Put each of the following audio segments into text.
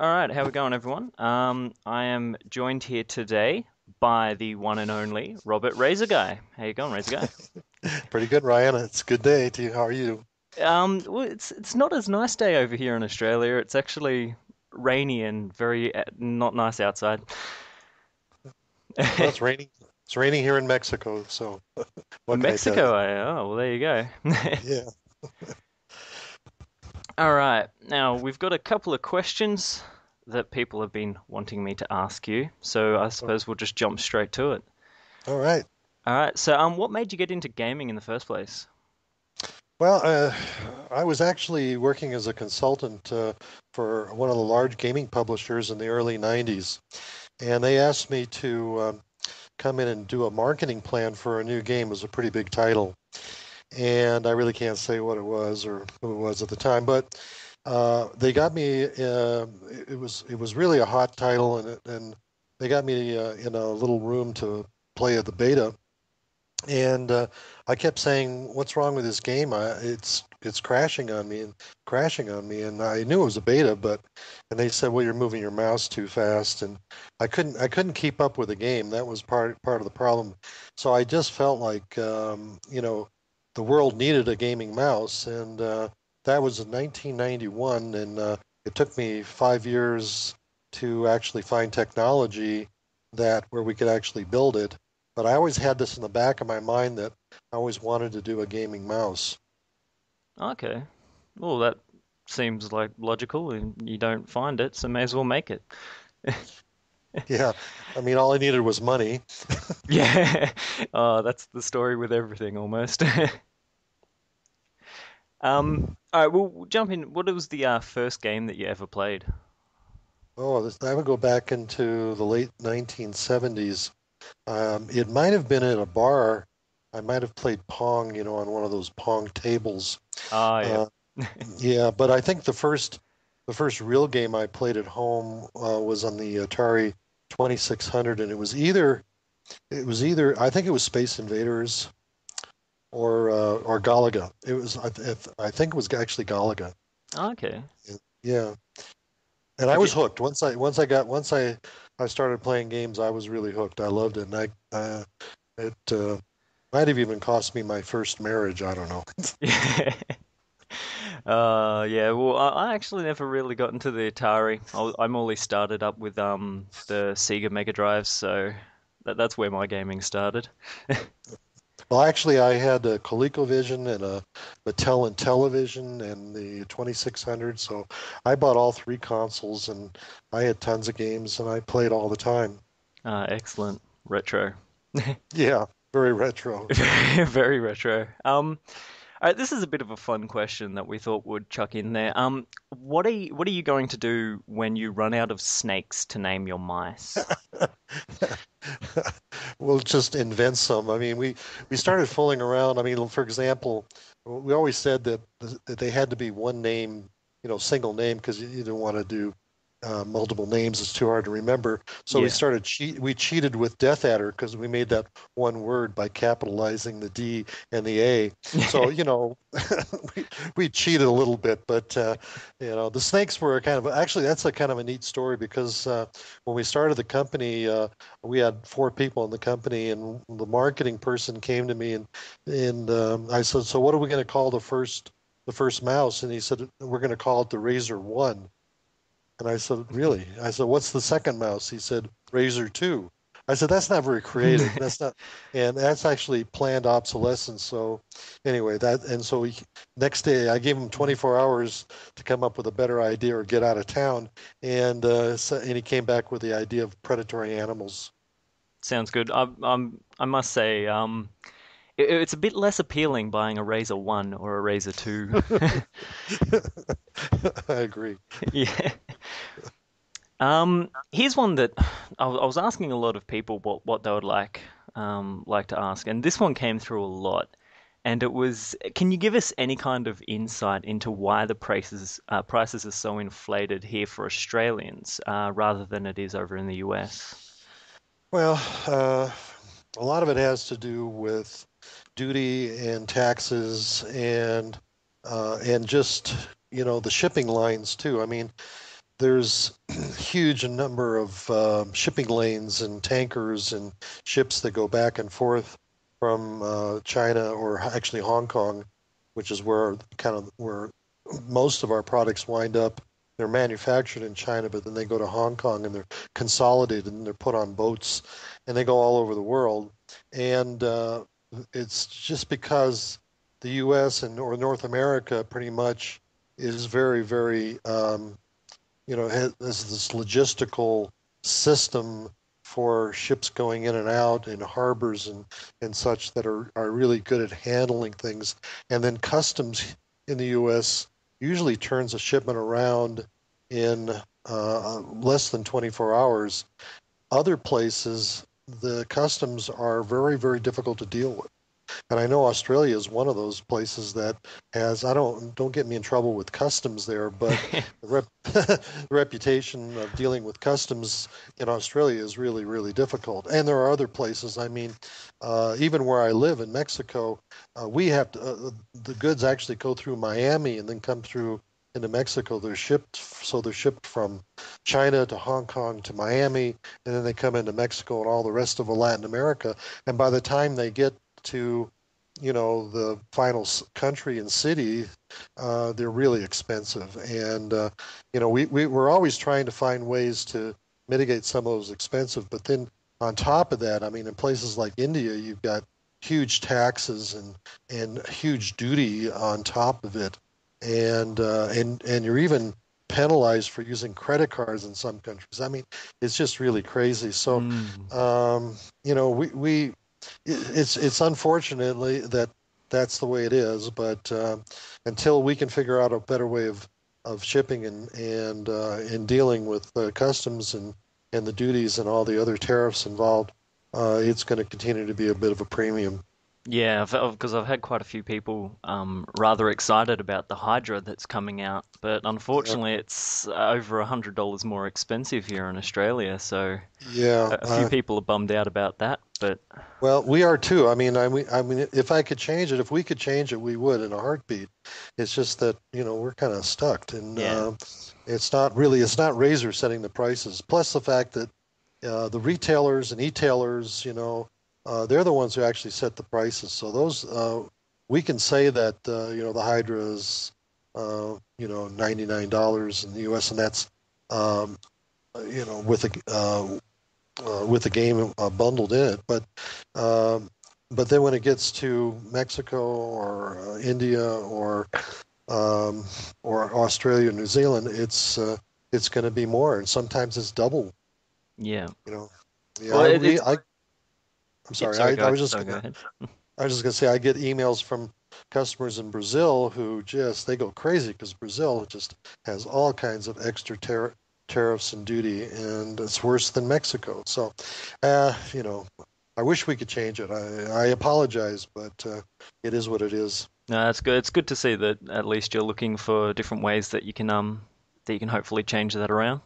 All right, how we going, everyone? I am joined here today by the one and only Robert Razerguy. How you going, Razorguy? Pretty good, Ryan. It's a good day to you. How are you? Well, it's not as nice day over here in Australia. It's actually rainy and very not nice outside. Well, it's raining. It's raining here in Mexico, so what can I tell you? Mexico, oh, well, there you go. Yeah. All right, now we've got a couple of questions that people have been wanting me to ask you, so I suppose we'll just jump straight to it. All right. All right, so what made you get into gaming in the first place? Well, I was actually working as a consultant for one of the large gaming publishers in the early 90s, and they asked me to come in and do a marketing plan for a new game. It was a pretty big title, and I really can't say what it was or who it was at the time, but they got me. It was really a hot title, and they got me in a little room to play the beta. And I kept saying, "What's wrong with this game? It's crashing on me and crashing on me." And I knew it was a beta, but and they said, "Well, you're moving your mouse too fast," and I couldn't keep up with the game. That was part of the problem. So I just felt like the world needed a gaming mouse, and that was in 1991, and it took me 5 years to actually find technology that where we could actually build it. But I always had this in the back of my mind that I always wanted to do a gaming mouse. Okay. Well, that seems like logical, and you don't find it, so may as well make it. Yeah, I mean, all I needed was money. Yeah. That's the story with everything almost. All right, we'll jump in. What was the first game that you ever played? I would go back into the late 1970s. It might have been at a bar. I might have played Pong, on one of those Pong tables. Ah, yeah. Uh, yeah, but I think the first real game I played at home was on the Atari 2600, and it was either I think it was Space Invaders or Galaga. I think it was actually Galaga. Okay. Yeah, and I Have you? was hooked once I started playing games. I was really hooked. I loved it, and it might have even cost me my first marriage. I don't know. Yeah. Yeah. Well, I actually never really got into the Atari. I'm only started up with the Sega Mega Drive, so that's where my gaming started. Well, actually, I had a ColecoVision and a Mattel and Television and the 2600. So I bought all three consoles, and I had tons of games, and I played all the time. Excellent. Retro. Yeah, very retro. Very retro. All right, this is a bit of a fun question that we thought would chuck in there. What are you going to do when you run out of snakes to name your mice? We'll just invent some. I mean, we started fooling around. I mean, for example, we always said that they had to be one name, single name, because you didn't want to do multiple names. It's too hard to remember. So Yeah. we cheated with Death Adder because we made that one word by capitalizing the D and the A. So, we cheated a little bit, but the snakes were kind of actually that's a kind of a neat story because when we started the company, we had four people in the company, and the marketing person came to me and I said, "So what are we going to call the first mouse?" And he said, "We're going to call it the Razor One." And I said, "Really?" I said, "What's the second mouse?" He said, "Razor 2." I said, "That's not very creative. That's not," and that's actually planned obsolescence. So anyway, next day I gave him 24 hours to come up with a better idea or get out of town. And he came back with the idea of predatory animals. Sounds good. I must say, it's a bit less appealing buying a Razer 1 or a Razer 2. I agree. Yeah. Here's one that I was asking a lot of people what they would like to ask, and this one came through a lot. And it was, can you give us any kind of insight into why the prices are so inflated here for Australians rather than it is over in the US? Well, a lot of it has to do with duty and taxes and just the shipping lines too. I mean, there's huge number of shipping lanes and tankers and ships that go back and forth from China or actually Hong Kong, which is where kind of where most of our products wind up. They're manufactured in China, but then they go to Hong Kong and they're consolidated and they're put on boats and they go all over the world. And it's just because the U.S. and or North America pretty much is very, very has this logistical system for ships going in and out in harbors and such that are really good at handling things. And then customs in the U.S. usually turns a shipment around in less than 24 hours. Other places, the customs are very, very difficult to deal with. And I know Australia is one of those places that has, I don't get me in trouble with customs there, but the reputation of dealing with customs in Australia is really, really difficult. And there are other places. I mean, even where I live in Mexico, we have to, the goods actually go through Miami and then come through into Mexico. They're shipped from China to Hong Kong to Miami, and then they come into Mexico and all the rest of Latin America. And by the time they get to the final country and city, they're really expensive. And we're always trying to find ways to mitigate some of those expensive. But then on top of that, I mean, in places like India, you've got huge taxes and huge duty on top of it, and you're even penalized for using credit cards in some countries. I mean, it's just really crazy. So, Mm. we it's unfortunately that's the way it is, but until we can figure out a better way of shipping and dealing with customs and the duties and all the other tariffs involved, it's going to continue to be a bit of a premium. Yeah, because I've had quite a few people rather excited about the Hydra that's coming out, but Yeah, unfortunately it's over $100 more expensive here in Australia, so yeah. a few people are bummed out about that. But Well, we are too. I mean, if I could change it, if we could change it, we would in a heartbeat. It's just that, we're kind of stuck, and yeah, it's not Razer setting the prices. Plus the fact that the retailers and e-tailers, they're the ones who actually set the prices. So those we can say that the Hydra is $99 in the U.S. and that's um, with the game bundled in it. But then when it gets to Mexico or India um, or Australia, New Zealand, it's going to be more, and sometimes it's double. yeah. You know, yeah. Well, it's I'm yeah. sorry. Sorry, go. I was just Sorry, go gonna ahead. I was just gonna say I get emails from customers in Brazil who just they go crazy because Brazil just has all kinds of extra tariffs and duty, and it's worse than Mexico. So, uh, you know, I wish we could change it. I apologize, but it is what it is. No, that's good. It's good to see that at least you're looking for different ways that you can hopefully change that around.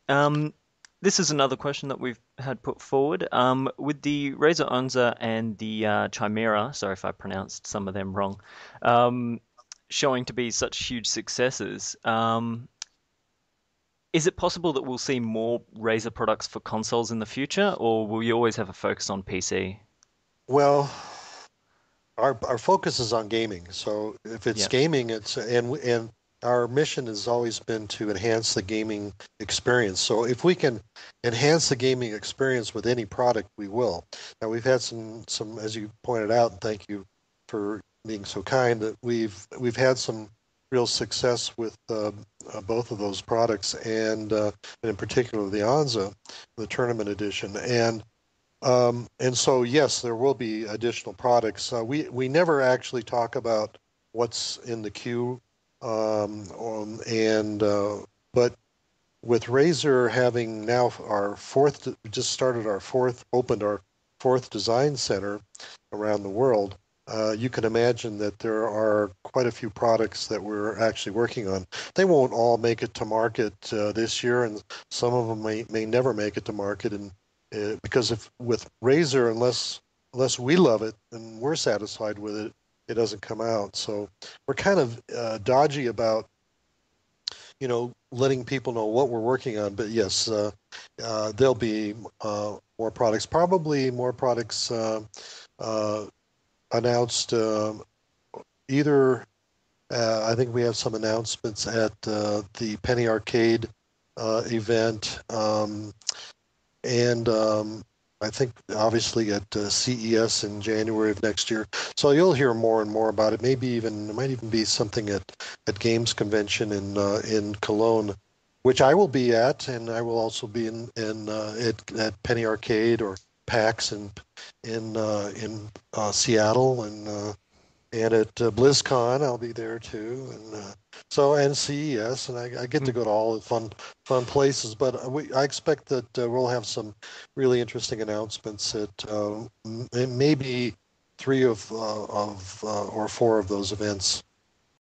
Um, this is another question that we've had put forward. With the Razer Onza and the Chimera, sorry if I pronounced some of them wrong, um, showing to be such huge successes, is it possible that we'll see more Razer products for consoles in the future, or will you always have a focus on PC? Well, our focus is on gaming. So if it's Yeah, gaming, and our mission has always been to enhance the gaming experience. So if we can enhance the gaming experience with any product, we will. Now we've had some as you pointed out, and thank you for being so kind, that we've had some real success with both of those products, and in particular the Anza, the tournament edition, and so, yes, there will be additional products. We never actually talk about what's in the queue, and but with Razer having now we just started opened our fourth design center around the world. You can imagine that there are quite a few products that we're actually working on. They won't all make it to market this year, and some of them may never make it to market. And because if with Razer, unless we love it and we're satisfied with it, it doesn't come out. So we're kind of dodgy about letting people know what we're working on. But yes, there'll be more products, probably more products uh, announced either. I think we have some announcements at the Penny Arcade event, and I think obviously at CES in January of next year. So you'll hear more and more about it. Maybe even it might even be something at Games Convention in Cologne, which I will be at, and I will also be at Penny Arcade or PAX in Seattle and at BlizzCon, I'll be there too, and CES, and I get to Mm. go to all the fun places. But I expect that we'll have some really interesting announcements at maybe three of or four of those events.